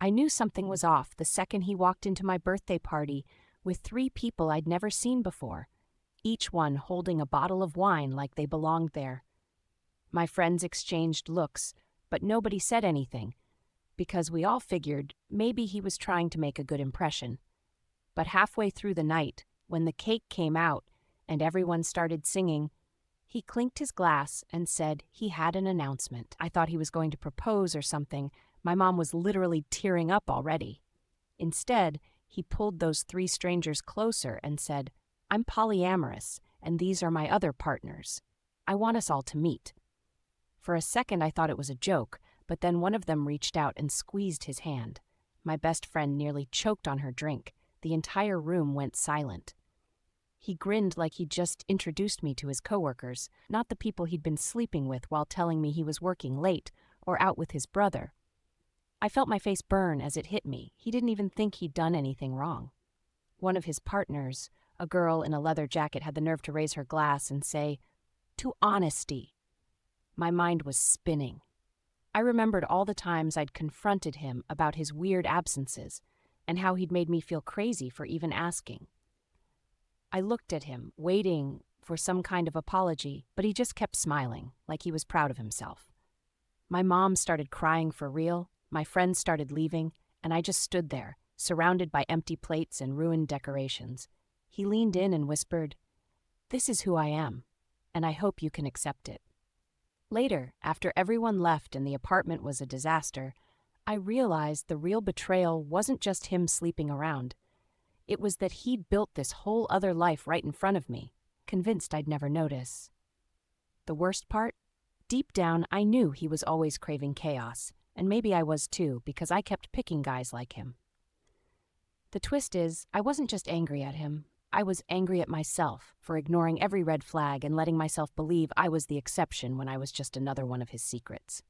I knew something was off the second he walked into my birthday party with 3 people I'd never seen before, each one holding a bottle of wine like they belonged there. My friends exchanged looks, but nobody said anything, because we all figured maybe he was trying to make a good impression. But halfway through the night, when the cake came out and everyone started singing, he clinked his glass and said he had an announcement. I thought he was going to propose or something. My mom was literally tearing up already. Instead, he pulled those 3 strangers closer and said, "I'm polyamorous, and these are my other partners. I want us all to meet." For a second, I thought it was a joke, but then one of them reached out and squeezed his hand. My best friend nearly choked on her drink. The entire room went silent. He grinned like he'd just introduced me to his coworkers, not the people he'd been sleeping with while telling me he was working late or out with his brother. I felt my face burn as it hit me. He didn't even think he'd done anything wrong. One of his partners, a girl in a leather jacket, had the nerve to raise her glass and say, "To honesty." My mind was spinning. I remembered all the times I'd confronted him about his weird absences and how he'd made me feel crazy for even asking. I looked at him, waiting for some kind of apology, but he just kept smiling, like he was proud of himself. My mom started crying for real, my friends started leaving, and I just stood there, surrounded by empty plates and ruined decorations. He leaned in and whispered, "This is who I am, and I hope you can accept it." Later, after everyone left and the apartment was a disaster, I realized the real betrayal wasn't just him sleeping around. It was that he'd built this whole other life right in front of me, convinced I'd never notice. The worst part? Deep down, I knew he was always craving chaos, and maybe I was too, because I kept picking guys like him. The twist is, I wasn't just angry at him. I was angry at myself for ignoring every red flag and letting myself believe I was the exception when I was just another one of his secrets.